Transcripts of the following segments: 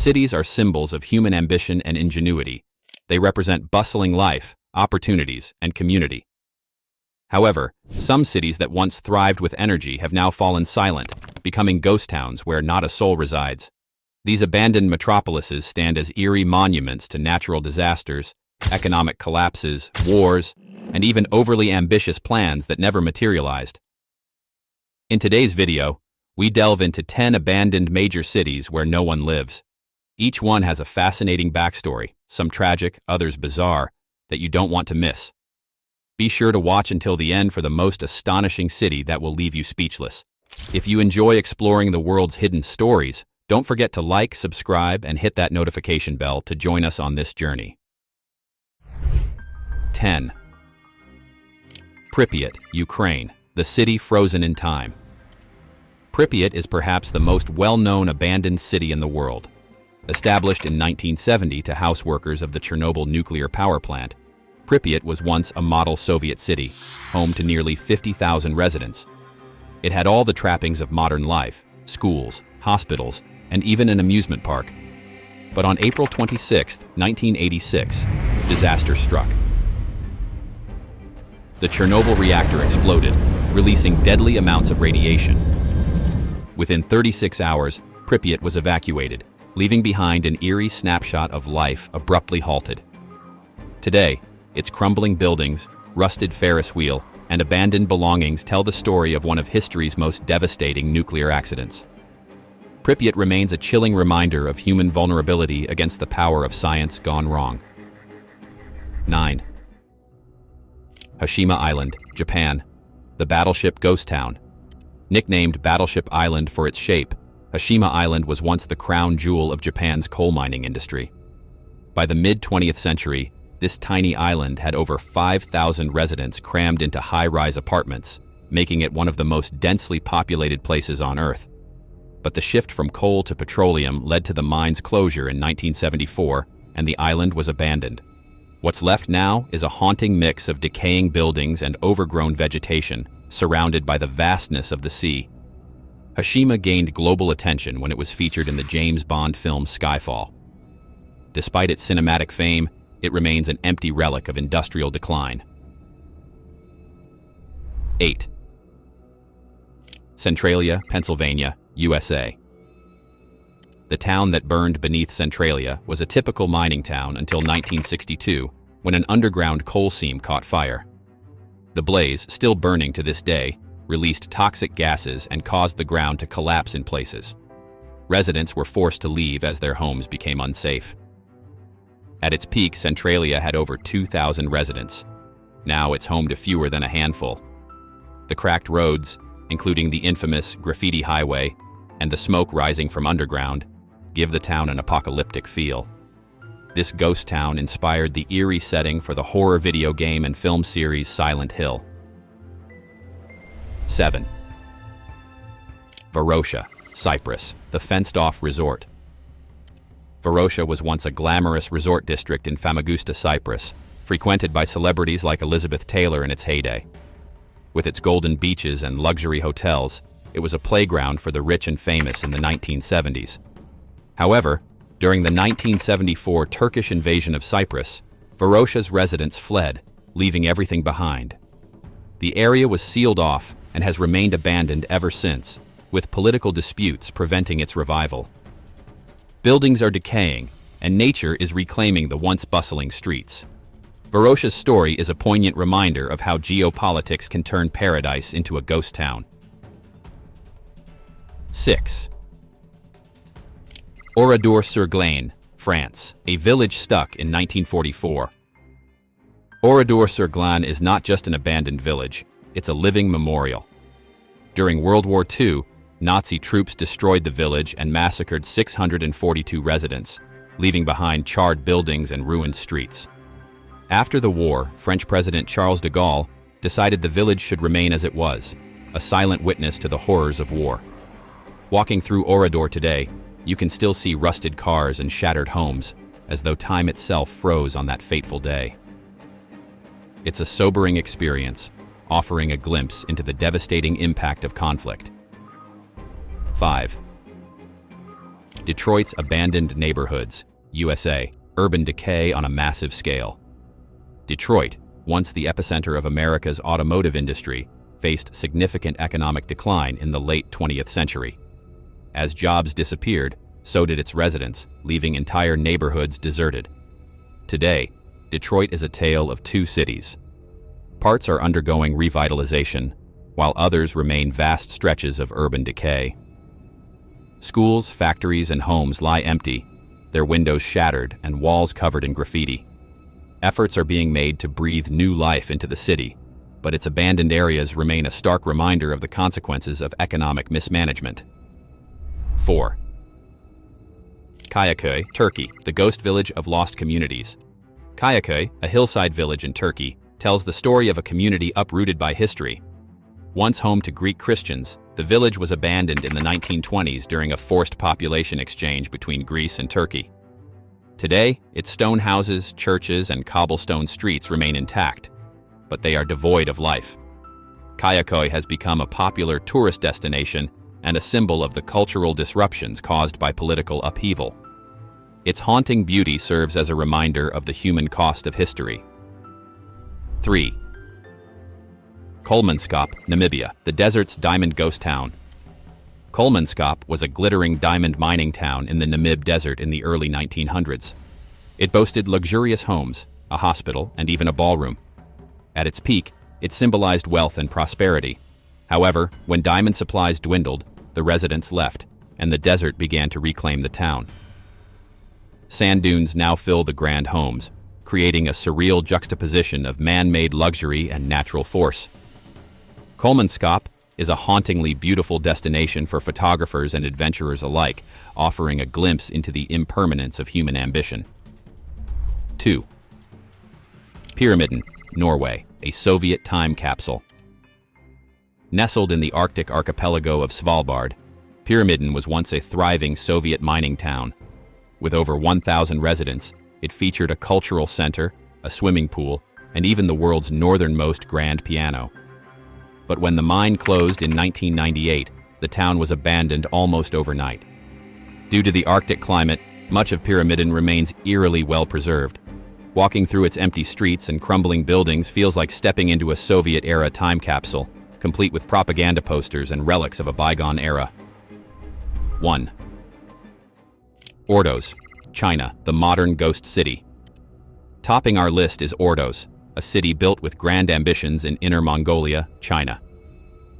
Cities are symbols of human ambition and ingenuity. They represent bustling life, opportunities, and community. However, some cities that once thrived with energy have now fallen silent, becoming ghost towns where not a soul resides. These abandoned metropolises stand as eerie monuments to natural disasters, economic collapses, wars, and even overly ambitious plans that never materialized. In today's video, we delve into 10 abandoned major cities where no one lives. Each one has a fascinating backstory, some tragic, others bizarre, that you don't want to miss. Be sure to watch until the end for the most astonishing city that will leave you speechless. If you enjoy exploring the world's hidden stories, don't forget to like, subscribe, and hit that notification bell to join us on this journey. 10. Pripyat, Ukraine, the city frozen in time. Pripyat is perhaps the most well-known abandoned city in the world. Established in 1970 to house workers of the Chernobyl nuclear power plant, Pripyat was once a model Soviet city, home to nearly 50,000 residents. It had all the trappings of modern life, schools, hospitals, and even an amusement park. But on April 26, 1986, disaster struck. The Chernobyl reactor exploded, releasing deadly amounts of radiation. Within 36 hours, Pripyat was evacuated, leaving behind an eerie snapshot of life abruptly halted. Today, its crumbling buildings, rusted Ferris wheel, and abandoned belongings tell the story of one of history's most devastating nuclear accidents. Pripyat remains a chilling reminder of human vulnerability against the power of science gone wrong. 9. Hashima Island, Japan, the battleship ghost town. Nicknamed Battleship Island for its shape, Hashima Island was once the crown jewel of Japan's coal mining industry. By the mid-20th century, this tiny island had over 5,000 residents crammed into high-rise apartments, making it one of the most densely populated places on Earth. But the shift from coal to petroleum led to the mine's closure in 1974, and the island was abandoned. What's left now is a haunting mix of decaying buildings and overgrown vegetation, surrounded by the vastness of the sea. Hashima gained global attention when it was featured in the James Bond film Skyfall. Despite its cinematic fame, it remains an empty relic of industrial decline. 8. Centralia, Pennsylvania, USA. The town that burned beneath Centralia was a typical mining town until 1962, when an underground coal seam caught fire. The blaze, still burning to this day, released toxic gases and caused the ground to collapse in places. Residents were forced to leave as their homes became unsafe. At its peak, Centralia had over 2,000 residents. Now it's home to fewer than a handful. The cracked roads, including the infamous graffiti highway, and the smoke rising from underground, give the town an apocalyptic feel. This ghost town inspired the eerie setting for the horror video game and film series Silent Hill. 7. Varosha, Cyprus, the fenced-off resort. Varosha was once a glamorous resort district in Famagusta, Cyprus, frequented by celebrities like Elizabeth Taylor in its heyday. With its golden beaches and luxury hotels, it was a playground for the rich and famous in the 1970s. However, during the 1974 Turkish invasion of Cyprus, Varosha's residents fled, leaving everything behind. The area was sealed off and has remained abandoned ever since, with political disputes preventing its revival. Buildings are decaying, and nature is reclaiming the once bustling streets. Varosha's story is a poignant reminder of how geopolitics can turn paradise into a ghost town. 6. Oradour-sur-Glane, France, a village stuck in 1944. Oradour-sur-Glane is not just an abandoned village, it's a living memorial. During World War II, Nazi troops destroyed the village and massacred 642 residents, leaving behind charred buildings and ruined streets. After the war, French President Charles de Gaulle decided the village should remain as it was, a silent witness to the horrors of war. Walking through Oradour today, you can still see rusted cars and shattered homes, as though time itself froze on that fateful day. It's a sobering experience, offering a glimpse into the devastating impact of conflict. 5. Detroit's abandoned neighborhoods, USA, urban decay on a massive scale. Detroit, once the epicenter of America's automotive industry, faced significant economic decline in the late 20th century. As jobs disappeared, so did its residents, leaving entire neighborhoods deserted. Today, Detroit is a tale of two cities. Parts are undergoing revitalization, while others remain vast stretches of urban decay. Schools, factories, and homes lie empty, their windows shattered and walls covered in graffiti. Efforts are being made to breathe new life into the city, but its abandoned areas remain a stark reminder of the consequences of economic mismanagement. 4. Kayako, Turkey, the ghost village of lost communities. Kayako, a hillside village in Turkey, tells the story of a community uprooted by history. Once home to Greek Christians, the village was abandoned in the 1920s during a forced population exchange between Greece and Turkey. Today, its stone houses, churches, and cobblestone streets remain intact, but they are devoid of life. Kayako has become a popular tourist destination and a symbol of the cultural disruptions caused by political upheaval. Its haunting beauty serves as a reminder of the human cost of history. 3. Kolmanskop, Namibia, the desert's diamond ghost town. Kolmanskop was a glittering diamond mining town in the Namib Desert in the early 1900s. It boasted luxurious homes, a hospital, and even a ballroom. At its peak, it symbolized wealth and prosperity. However, when diamond supplies dwindled, the residents left, and the desert began to reclaim the town. Sand dunes now fill the grand homes, creating a surreal juxtaposition of man-made luxury and natural force. Kolmanskop is a hauntingly beautiful destination for photographers and adventurers alike, offering a glimpse into the impermanence of human ambition. 2. Pyramiden, Norway, a Soviet time capsule. Nestled in the Arctic archipelago of Svalbard, Pyramiden was once a thriving Soviet mining town. With over 1,000 residents, it featured a cultural center, a swimming pool, and even the world's northernmost grand piano. But when the mine closed in 1998, the town was abandoned almost overnight. Due to the Arctic climate, much of Pyramiden remains eerily well-preserved. Walking through its empty streets and crumbling buildings feels like stepping into a Soviet-era time capsule, complete with propaganda posters and relics of a bygone era. 1. Ordos, China, the modern ghost city. Topping our list is Ordos, a city built with grand ambitions in Inner Mongolia, China.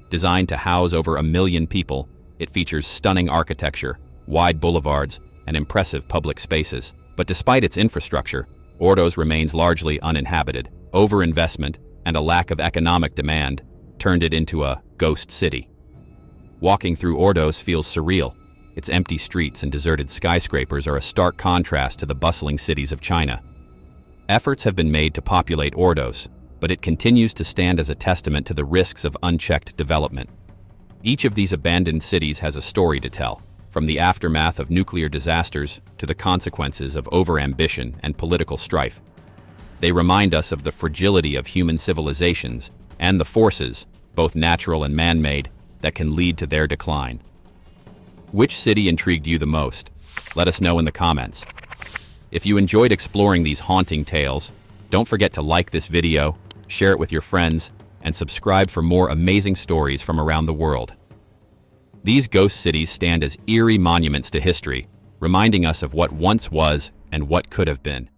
Designed to house over 1 million people, it features stunning architecture, wide boulevards, and impressive public spaces. But despite its infrastructure, Ordos remains largely uninhabited. Overinvestment and a lack of economic demand turned it into a ghost city. Walking through Ordos feels surreal. Its empty streets and deserted skyscrapers are a stark contrast to the bustling cities of China. Efforts have been made to populate Ordos, but it continues to stand as a testament to the risks of unchecked development. Each of these abandoned cities has a story to tell, from the aftermath of nuclear disasters to the consequences of overambition and political strife. They remind us of the fragility of human civilizations and the forces, both natural and man-made, that can lead to their decline. Which city intrigued you the most? Let us know in the comments. If you enjoyed exploring these haunting tales, don't forget to like this video, share it with your friends, and subscribe for more amazing stories from around the world. These ghost cities stand as eerie monuments to history, reminding us of what once was and what could have been.